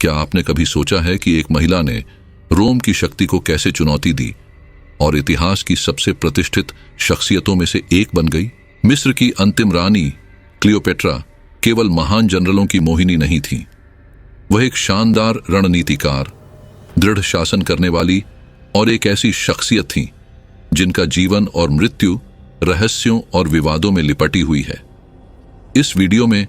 क्या आपने कभी सोचा है कि एक महिला ने रोम की शक्ति को कैसे चुनौती दी और इतिहास की सबसे प्रतिष्ठित शख्सियतों में से एक बन गई? मिस्र की अंतिम रानी क्लियोपेट्रा केवल महान जनरलों की मोहिनी नहीं थी, वह एक शानदार रणनीतिकार, दृढ़ शासन करने वाली और एक ऐसी शख्सियत थी जिनका जीवन और मृत्यु रहस्यों और विवादों में लिपटी हुई है। इस वीडियो में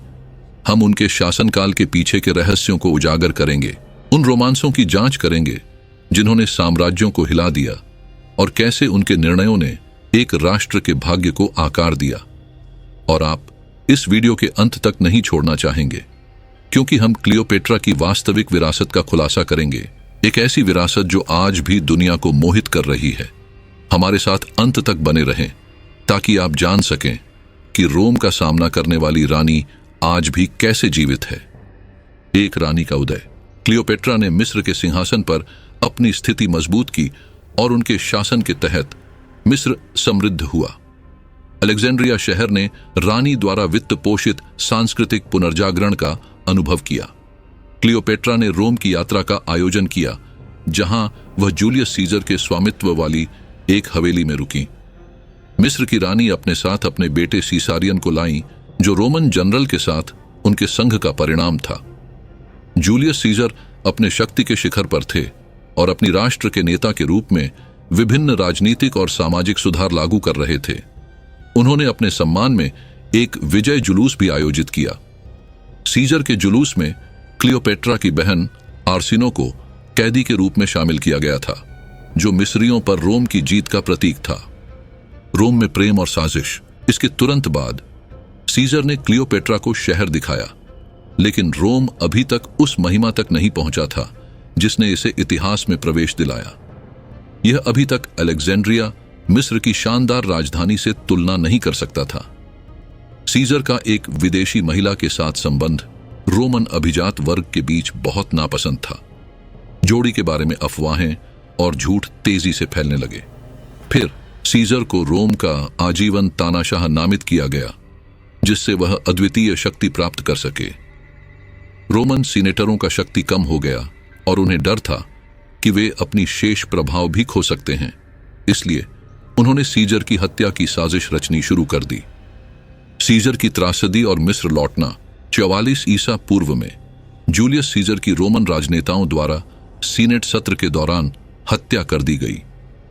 हम उनके शासनकाल के पीछे के रहस्यों को उजागर करेंगे, उन रोमांसों की जांच करेंगे जिन्होंने साम्राज्यों को हिला दिया और कैसे उनके निर्णयों ने एक राष्ट्र के भाग्य को आकार दिया। और आप इस वीडियो के अंत तक नहीं छोड़ना चाहेंगे, क्योंकि हम क्लियोपेट्रा की वास्तविक विरासत का खुलासा करेंगे, एक ऐसी विरासत जो आज भी दुनिया को मोहित कर रही है। हमारे साथ अंत तक बने रहें ताकि आप जान सकें कि रोम का सामना करने वाली रानी आज भी कैसे जीवित है। एक रानी का उदय। क्लियोपेट्रा ने मिस्र के सिंहासन पर अपनी स्थिति मजबूत की और उनके शासन के तहत मिस्र समृद्ध हुआ। अलेक्जेंड्रिया शहर ने रानी द्वारा वित्त पोषित सांस्कृतिक पुनर्जागरण का अनुभव किया। क्लियोपेट्रा ने रोम की यात्रा का आयोजन किया, जहां वह जूलियस सीजर के स्वामित्व वाली एक हवेली में रुकी। मिस्र की रानी अपने साथ अपने बेटे सीसारियन को लाई, जो रोमन जनरल के साथ उनके संघ का परिणाम था। जूलियस सीजर अपने शक्ति के शिखर पर थे और अपनी राष्ट्र के नेता के रूप में विभिन्न राजनीतिक और सामाजिक सुधार लागू कर रहे थे। उन्होंने अपने सम्मान में एक विजय जुलूस भी आयोजित किया। सीजर के जुलूस में क्लियोपेट्रा की बहन आर्सिनो को कैदी के रूप में शामिल किया गया था, जो मिस्रियों पर रोम की जीत का प्रतीक था। रोम में प्रेम और साजिश। इसके तुरंत बाद सीजर ने क्लियोपेट्रा को शहर दिखाया, लेकिन रोम अभी तक उस महिमा तक नहीं पहुंचा था जिसने इसे इतिहास में प्रवेश दिलाया। यह अभी तक अलेक्जेंड्रिया, मिस्र की शानदार राजधानी से तुलना नहीं कर सकता था। सीजर का एक विदेशी महिला के साथ संबंध रोमन अभिजात वर्ग के बीच बहुत नापसंद था। जोड़ी के बारे में अफवाहें और झूठ तेजी से फैलने लगे। फिर सीजर को रोम का आजीवन तानाशाह नामित किया गया, जिससे वह अद्वितीय शक्ति प्राप्त कर सके। रोमन सीनेटरों का शक्ति कम हो गया और उन्हें डर था कि वे अपनी शेष प्रभाव भी खो सकते हैं। इसलिए उन्होंने सीजर की हत्या की साजिश रचनी शुरू कर दी। सीजर की त्रासदी और मिस्र लौटना। 44 ईसा पूर्व में जूलियस सीजर की रोमन राजनेताओं द्वारा सीनेट सत्र के दौरान हत्या कर दी गई।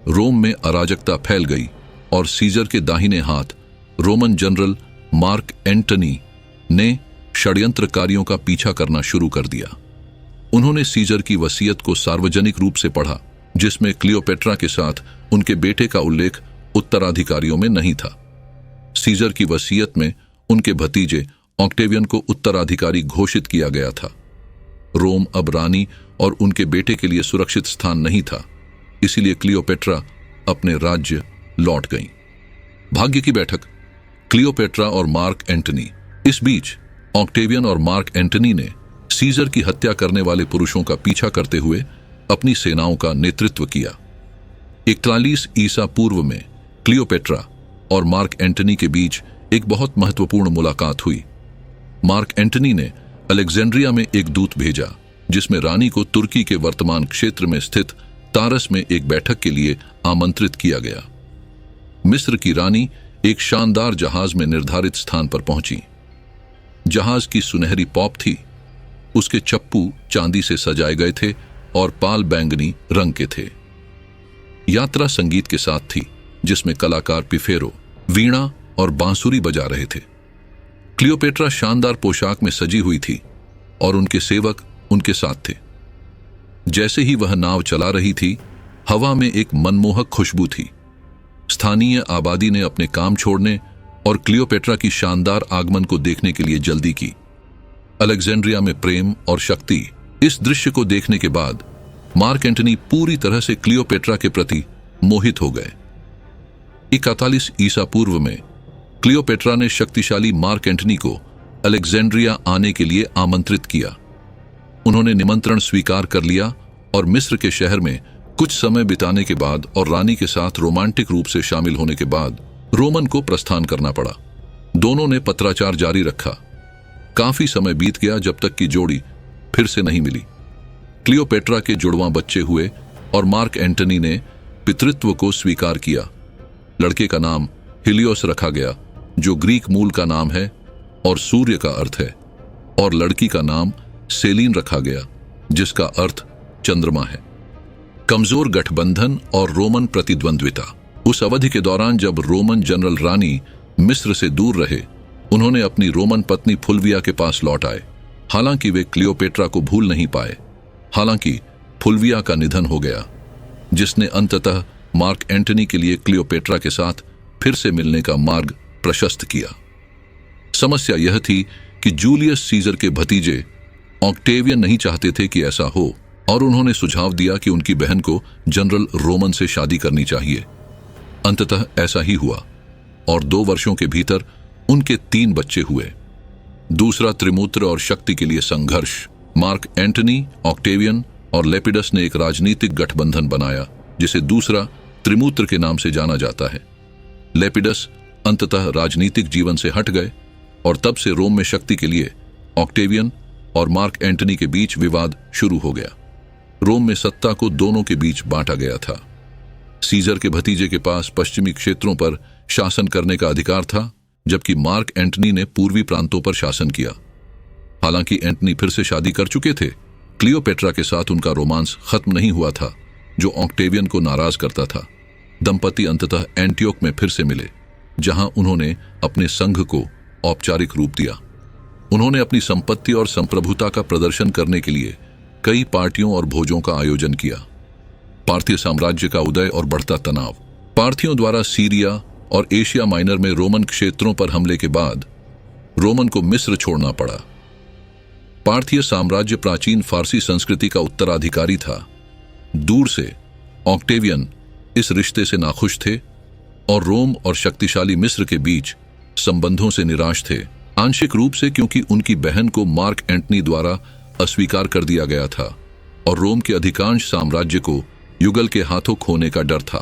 रोम में अराजकता फैल गई और सीजर के दाहिने हाथ रोमन जनरल मार्क एंटनी ने षड्यंत्रकारियों का पीछा करना शुरू कर दिया। उन्होंने सीजर की वसीयत को सार्वजनिक रूप से पढ़ा, जिसमें क्लियोपेट्रा के साथ उनके बेटे का उल्लेख उत्तराधिकारियों में नहीं था। सीजर की वसीयत में उनके भतीजे ऑक्टेवियन को उत्तराधिकारी घोषित किया गया था। रोम अब रानी और उनके बेटे के लिए सुरक्षित स्थान नहीं था, इसीलिए क्लियोपेट्रा अपने राज्य लौट गईं। भाग्य की बैठक। क्लियोपेट्रा और मार्क एंटनी। इस बीच ऑक्टेवियन और मार्क एंटनी ने सीजर की हत्या करने वाले पुरुषों का पीछा करते हुए अपनी सेनाओं का नेतृत्व किया। 41 ईसा पूर्व में क्लियोपेट्रा और मार्क एंटनी के बीच एक बहुत महत्वपूर्ण मुलाकात हुई। मार्क एंटनी ने अलेक्जेंड्रिया में एक दूत भेजा, जिसमें रानी को तुर्की के वर्तमान क्षेत्र में स्थित तारस में एक बैठक के लिए आमंत्रित किया गया। मिस्र की रानी एक शानदार जहाज में निर्धारित स्थान पर पहुंची। जहाज की सुनहरी पॉप थी, उसके चप्पू चांदी से सजाए गए थे और पाल बैंगनी रंग के थे। यात्रा संगीत के साथ थी, जिसमें कलाकार पिफेरो, वीणा और बांसुरी बजा रहे थे। क्लियोपेट्रा शानदार पोशाक में सजी हुई थी और उनके सेवक उनके साथ थे। जैसे ही वह नाव चला रही थी, हवा में एक मनमोहक खुशबू थी। स्थानीय आबादी ने अपने काम छोड़ने और क्लियोपेट्रा की शानदार आगमन को देखने के लिए जल्दी की। अलेक्जेंड्रिया में प्रेम और शक्ति। इस दृश्य को देखने के बाद मार्क एंटनी पूरी तरह से क्लियोपेट्रा के प्रति मोहित हो गए। 41 ईसा पूर्व में क्लियोपेट्रा ने शक्तिशाली मार्क एंटनी को अलेक्जेंड्रिया आने के लिए आमंत्रित किया। उन्होंने निमंत्रण स्वीकार कर लिया और मिस्र के शहर में कुछ समय बिताने के बाद और रानी के साथ रोमांटिक रूप से शामिल होने के बाद रोमन को प्रस्थान करना पड़ा। दोनों ने पत्राचार जारी रखा। काफी समय बीत गया जब तक कि जोड़ी फिर से नहीं मिली। क्लियोपेट्रा के जुड़वां बच्चे हुए और मार्क एंटनी ने पितृत्व को स्वीकार किया। लड़के का नाम हिलियोस रखा गया, जो ग्रीक मूल का नाम है और सूर्य का अर्थ है, और लड़की का नाम सेलीन रखा गया, जिसका अर्थ चंद्रमा है। कमजोर गठबंधन और रोमन प्रतिद्वंद्विता। उस अवधि के दौरान जब रोमन जनरल रानी मिस्र से दूर रहे, उन्होंने अपनी रोमन पत्नी फुल्विया के पास लौट आए। हालांकि वे क्लियोपेट्रा को भूल नहीं पाए। हालांकि फुल्विया का निधन हो गया, जिसने अंततः मार्क एंटनी के लिए क्लियोपेट्रा के साथ फिर से मिलने का मार्ग प्रशस्त किया। समस्या यह थी कि जूलियस सीजर के भतीजे ऑक्टेवियन नहीं चाहते थे कि ऐसा हो, और उन्होंने सुझाव दिया कि उनकी बहन को जनरल रोमन से शादी करनी चाहिए। अंततः ऐसा ही हुआ, और 2 वर्षों के भीतर उनके 3 बच्चे हुए। दूसरा त्रिमूत्र और शक्ति के लिए संघर्ष। मार्क एंटनी, ऑक्टेवियन और लेपिडस ने एक राजनीतिक गठबंधन बनाया, जिसे दूसरा त्रिमूत्र के नाम से जाना जाता है। लेपिडस अंततः राजनीतिक जीवन से हट गए, और तब से रोम में शक्ति के लिए ऑक्टेवियन और मार्क एंटनी के बीच विवाद शुरू हो गया। रोम में सत्ता को दोनों के बीच बांटा गया था। सीजर के भतीजे के पास पश्चिमी क्षेत्रों पर शासन करने का अधिकार था, जबकि मार्क एंटनी ने पूर्वी प्रांतों पर शासन किया। हालांकि एंटनी फिर से शादी कर चुके थे, क्लियोपेट्रा के साथ उनका रोमांस खत्म नहीं हुआ था, जो ऑक्टेवियन को नाराज करता था। दंपति अंततः एंटियोक में फिर से मिले, जहां उन्होंने अपने संघ को औपचारिक रूप दिया। उन्होंने अपनी संपत्ति और संप्रभुता का प्रदर्शन करने के लिए कई पार्टियों और भोजों का आयोजन किया। पार्थीय साम्राज्य का उदय और बढ़ता तनाव। पार्थियों द्वारा सीरिया और एशिया माइनर में रोमन क्षेत्रों पर हमले के बाद रोमन को मिस्र छोड़ना पड़ा। पार्थीय साम्राज्य प्राचीन फारसी संस्कृति का उत्तराधिकारी था। दूर से ऑक्टेवियन इस रिश्ते से नाखुश थे और रोम और शक्तिशाली मिस्र के बीच संबंधों से निराश थे, आंशिक रूप से क्योंकि उनकी बहन को मार्क एंटनी द्वारा अस्वीकार कर दिया गया था और रोम के अधिकांश साम्राज्य को युगल के हाथों खोने का डर था।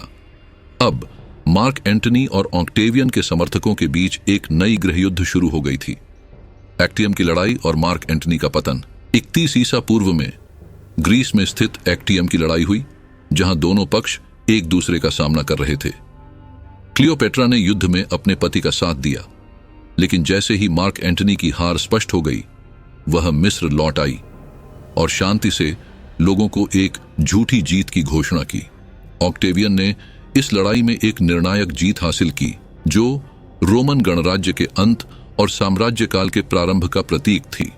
अब मार्क एंटनी और ऑक्टेवियन के समर्थकों के बीच एक नई गृहयुद्ध शुरू हो गई थी। एक्टियम की लड़ाई और मार्क एंटनी का पतन। 31 ईसा पूर्व में ग्रीस में स्थित एक्टियम की लड़ाई हुई, जहां दोनों पक्ष एक दूसरे का सामना कर रहे थे। क्लियोपेट्रा ने युद्ध में अपने पति का साथ दिया, लेकिन जैसे ही मार्क एंटनी की हार स्पष्ट हो गई, वह मिस्र लौट आई और शांति से लोगों को एक झूठी जीत की घोषणा की। ऑक्टेवियन ने इस लड़ाई में एक निर्णायक जीत हासिल की, जो रोमन गणराज्य के अंत और साम्राज्य काल के प्रारंभ का प्रतीक थी।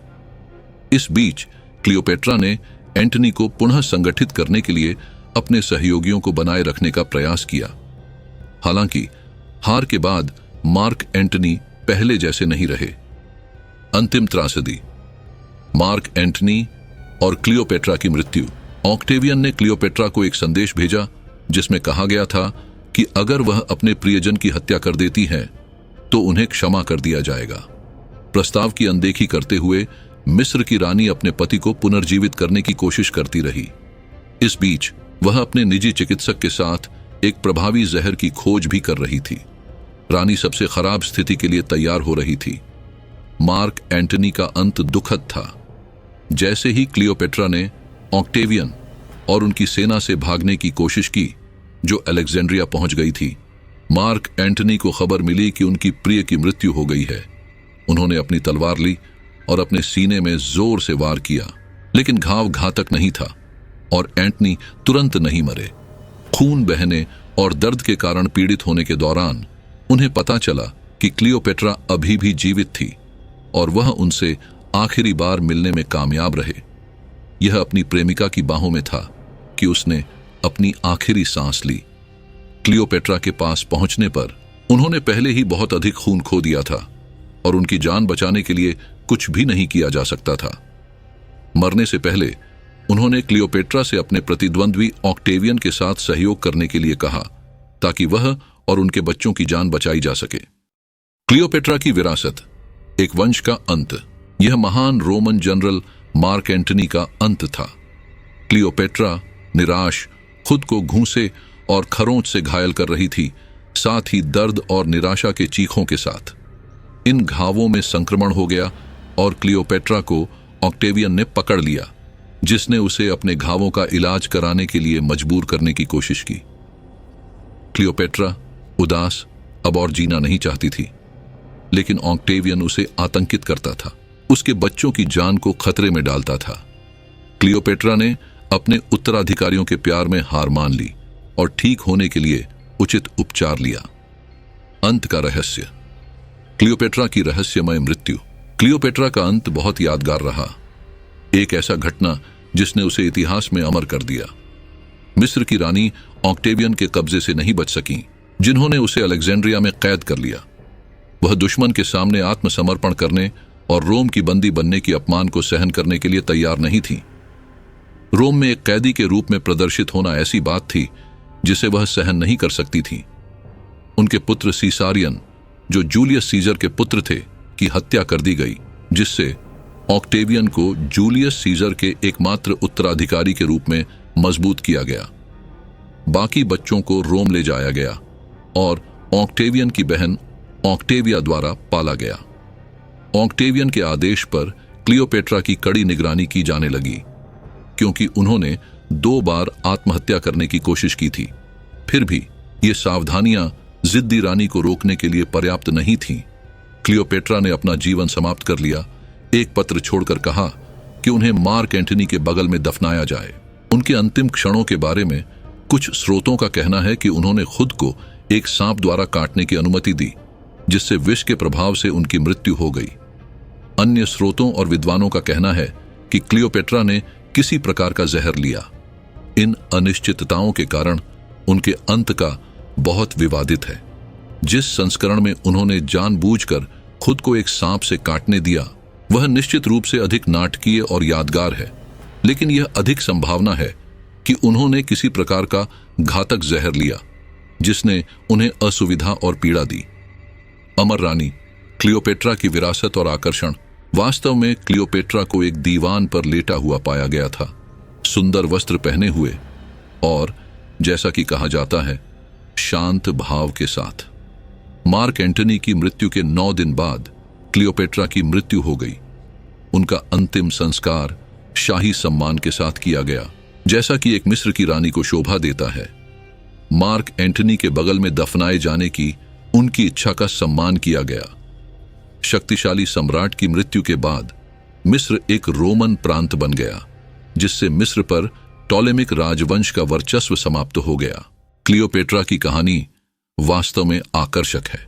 इस बीच क्लियोपेट्रा ने एंटनी को पुनः संगठित करने के लिए अपने सहयोगियों को बनाए रखने का प्रयास किया। हालांकि हार के बाद मार्क एंटनी पहले जैसे नहीं रहे। अंतिम त्रासदी। मार्क एंटनी और क्लियोपेट्रा की मृत्यु। ऑक्टेवियन ने क्लियोपेट्रा को एक संदेश भेजा, जिसमें कहा गया था कि अगर वह अपने प्रियजन की हत्या कर देती है तो उन्हें क्षमा कर दिया जाएगा। प्रस्ताव की अनदेखी करते हुए मिस्र की रानी अपने पति को पुनर्जीवित करने की कोशिश करती रही। इस बीच वह अपने निजी चिकित्सक के साथ एक प्रभावी जहर की खोज भी कर रही थी। रानी सबसे खराब स्थिति के लिए तैयार हो रही थी। मार्क एंटनी का अंत दुखद था। जैसे ही क्लियोपेट्रा ने ऑक्टेवियन और उनकी सेना से भागने की कोशिश की, जो अलेक्जेंड्रिया पहुंच गई थी, मार्क एंटनी को खबर मिली कि उनकी प्रिय की मृत्यु हो गई है। उन्होंने अपनी तलवार ली और अपने सीने में जोर से वार किया, लेकिन घाव घातक नहीं था और एंटनी तुरंत नहीं मरे। खून बहने और दर्द के कारण पीड़ित होने के दौरान उन्हें पता चला कि क्लियोपेट्रा अभी भी जीवित थी और वह उनसे आखिरी बार मिलने में कामयाब रहे। यह अपनी प्रेमिका की बाहों में था कि उसने अपनी आखिरी सांस ली। क्लियोपेट्रा के पास पहुंचने पर उन्होंने पहले ही बहुत अधिक खून खो दिया था और उनकी जान बचाने के लिए कुछ भी नहीं किया जा सकता था। मरने से पहले उन्होंने क्लियोपेट्रा से अपने प्रतिद्वंद्वी ऑक्टेवियन के साथ सहयोग करने के लिए कहा, ताकि वह और उनके बच्चों की जान बचाई जा सके। क्लियोपेट्रा की विरासत। एक वंश का अंत। यह महान रोमन जनरल मार्क एंटनी का अंत था। क्लियोपेट्रा निराश, खुद को घूंसे और खरोंच से घायल कर रही थी, साथ ही दर्द और निराशा के चीखों के साथ। इन घावों में संक्रमण हो गया और क्लियोपेट्रा को ऑक्टेवियन ने पकड़ लिया। जिसने उसे अपने घावों का इलाज कराने के लिए मजबूर करने की कोशिश की। क्लियोपेट्रा उदास अब और जीना नहीं चाहती थी, लेकिन ऑक्टेवियन उसे आतंकित करता था, उसके बच्चों की जान को खतरे में डालता था। क्लियोपेट्रा ने अपने उत्तराधिकारियों के प्यार में हार मान ली और ठीक होने के लिए उचित उपचार लिया। अंत का रहस्य। क्लियोपेट्रा की रहस्यमय मृत्यु। क्लियोपेट्रा का अंत बहुत यादगार रहा, एक ऐसा घटना जिसने उसे इतिहास में अमर कर दिया। मिस्र की रानी ऑक्टेवियन के कब्जे से नहीं बच सकी, जिन्होंने उसे अलेक्जेंड्रिया में कैद कर लिया। वह दुश्मन के सामने आत्मसमर्पण करने और रोम की बंदी बनने की अपमान को सहन करने के लिए तैयार नहीं थी। रोम में एक कैदी के रूप में प्रदर्शित होना ऐसी बात थी जिसे वह सहन नहीं कर सकती थी। उनके पुत्र सीसारियन, जो जूलियस सीजर के पुत्र थे, की हत्या कर दी गई, जिससे ऑक्टेवियन को जूलियस सीजर के एकमात्र उत्तराधिकारी के रूप में मजबूत किया गया। बाकी बच्चों को रोम ले जाया गया और ऑक्टेवियन की बहन ऑक्टेविया द्वारा पाला गया। ऑक्टेवियन के आदेश पर क्लियोपेट्रा की कड़ी निगरानी की जाने लगी, क्योंकि उन्होंने 2 बार आत्महत्या करने की कोशिश की थी। फिर भी ये सावधानियां जिद्दी रानी को रोकने के लिए पर्याप्त नहीं थीं। क्लियोपेट्रा ने अपना जीवन समाप्त कर लिया, एक पत्र छोड़कर कहा कि उन्हें मार्क एंटनी के बगल में दफनाया जाए। उनके अंतिम क्षणों के बारे में कुछ स्रोतों का कहना है कि उन्होंने खुद को एक सांप द्वारा काटने की अनुमति दी, जिससे विष के प्रभाव से उनकी मृत्यु हो गई। अन्य स्रोतों और विद्वानों का कहना है कि क्लियोपेट्रा ने किसी प्रकार का जहर लिया। इन अनिश्चितताओं के कारण उनके अंत का बहुत विवादित है। जिस संस्करण में उन्होंने जानबूझकर खुद को एक सांप से काटने दिया, वह निश्चित रूप से अधिक नाटकीय और यादगार है, लेकिन यह अधिक संभावना है कि उन्होंने किसी प्रकार का घातक जहर लिया जिसने उन्हें असुविधा और पीड़ा दी। अमर रानी क्लियोपेट्रा की विरासत और आकर्षण। वास्तव में क्लियोपेट्रा को एक दीवान पर लेटा हुआ पाया गया था, सुंदर वस्त्र पहने हुए और, जैसा कि कहा जाता है, शांत भाव के साथ। मार्क एंटनी की मृत्यु के 9 दिन बाद क्लियोपेट्रा की मृत्यु हो गई। उनका अंतिम संस्कार शाही सम्मान के साथ किया गया, जैसा कि एक मिस्र की रानी को शोभा देता है। मार्क एंटनी के बगल में दफनाए जाने की उनकी इच्छा का सम्मान किया गया। शक्तिशाली सम्राट की मृत्यु के बाद मिस्र एक रोमन प्रांत बन गया, जिससे मिस्र पर टॉलेमिक राजवंश का वर्चस्व समाप्त हो गया। क्लियोपेट्रा की कहानी वास्तव में आकर्षक है।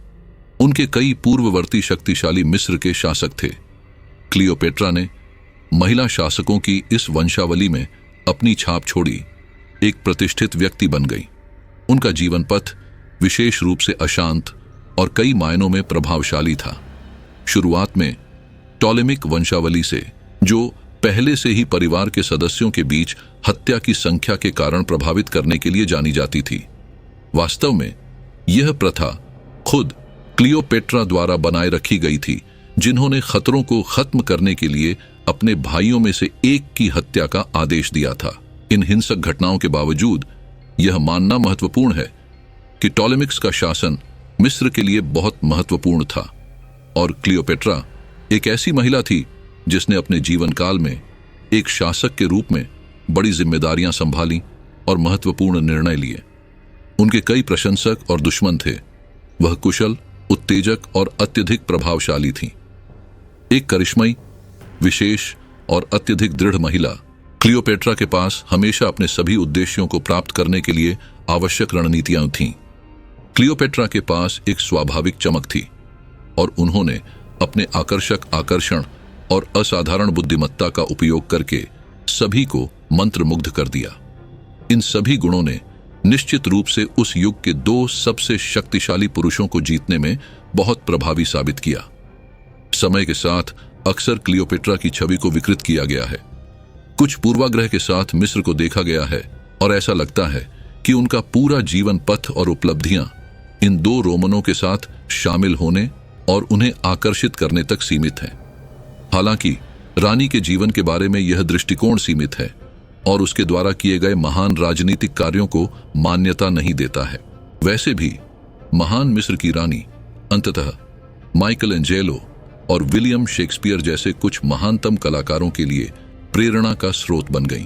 उनके कई पूर्ववर्ती शक्तिशाली मिस्र के शासक थे। क्लियोपेट्रा ने महिला शासकों की इस वंशावली में अपनी छाप छोड़ी, एक प्रतिष्ठित व्यक्ति बन गई। उनका जीवन पथ विशेष रूप से अशांत और कई मायनों में प्रभावशाली था। शुरुआत में टॉलेमिक वंशावली से, जो पहले से ही परिवार के सदस्यों के बीच हत्या की संख्या के कारण प्रभावित करने के लिए जानी जाती थी। वास्तव में यह प्रथा खुद क्लियोपेट्रा द्वारा बनाए रखी गई थी, जिन्होंने खतरों को खत्म करने के लिए अपने भाइयों में से एक की हत्या का आदेश दिया था। इन हिंसक घटनाओं के बावजूद यह मानना महत्वपूर्ण है कि टॉलेमिक्स का शासन मिस्र के लिए बहुत महत्वपूर्ण था और क्लियोपेट्रा एक ऐसी महिला थी जिसने अपने जीवन काल में एक शासक के रूप में बड़ी जिम्मेदारियां संभाली और महत्वपूर्ण निर्णय लिए। उनके कई प्रशंसक और दुश्मन थे। वह कुशल, उत्तेजक और अत्यधिक प्रभावशाली थी। एक करिश्मई, विशेष और अत्यधिक दृढ़ महिला। क्लियोपेट्रा के पास हमेशा अपने सभी उद्देश्यों को प्राप्त करने के लिए आवश्यक रणनीतियां थीं। क्लियोपेट्रा के पास एक स्वाभाविक चमक थी और उन्होंने अपने आकर्षक आकर्षण और असाधारण बुद्धिमत्ता का उपयोग करके सभी को मंत्रमुग्ध कर दिया। इन सभी गुणों ने निश्चित रूप से उस युग के 2 सबसे शक्तिशाली पुरुषों को जीतने में बहुत प्रभावी साबित किया। समय के साथ अक्सर क्लियोपेट्रा की छवि को विकृत किया गया है। कुछ पूर्वाग्रह के साथ मिस्र को देखा गया है और ऐसा लगता है कि उनका पूरा जीवन पथ और उपलब्धियां इन 2 रोमनों के साथ शामिल होने और उन्हें आकर्षित करने तक सीमित हैं। हालांकि रानी के जीवन के बारे में यह दृष्टिकोण सीमित है और उसके द्वारा किए गए महान राजनीतिक कार्यों को मान्यता नहीं देता है। वैसे भी महान मिस्र की रानी अंततः माइकल एंजेलो और विलियम शेक्सपियर जैसे कुछ महानतम कलाकारों के लिए प्रेरणा का स्रोत बन गईं।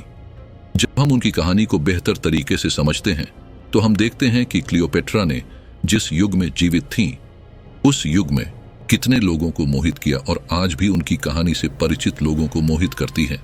जब हम उनकी कहानी को बेहतर तरीके से समझते हैं तो हम देखते हैं कि क्लियोपेट्रा ने जिस युग में जीवित थीं, उस युग में कितने लोगों को मोहित किया और आज भी उनकी कहानी से परिचित लोगों को मोहित करती है।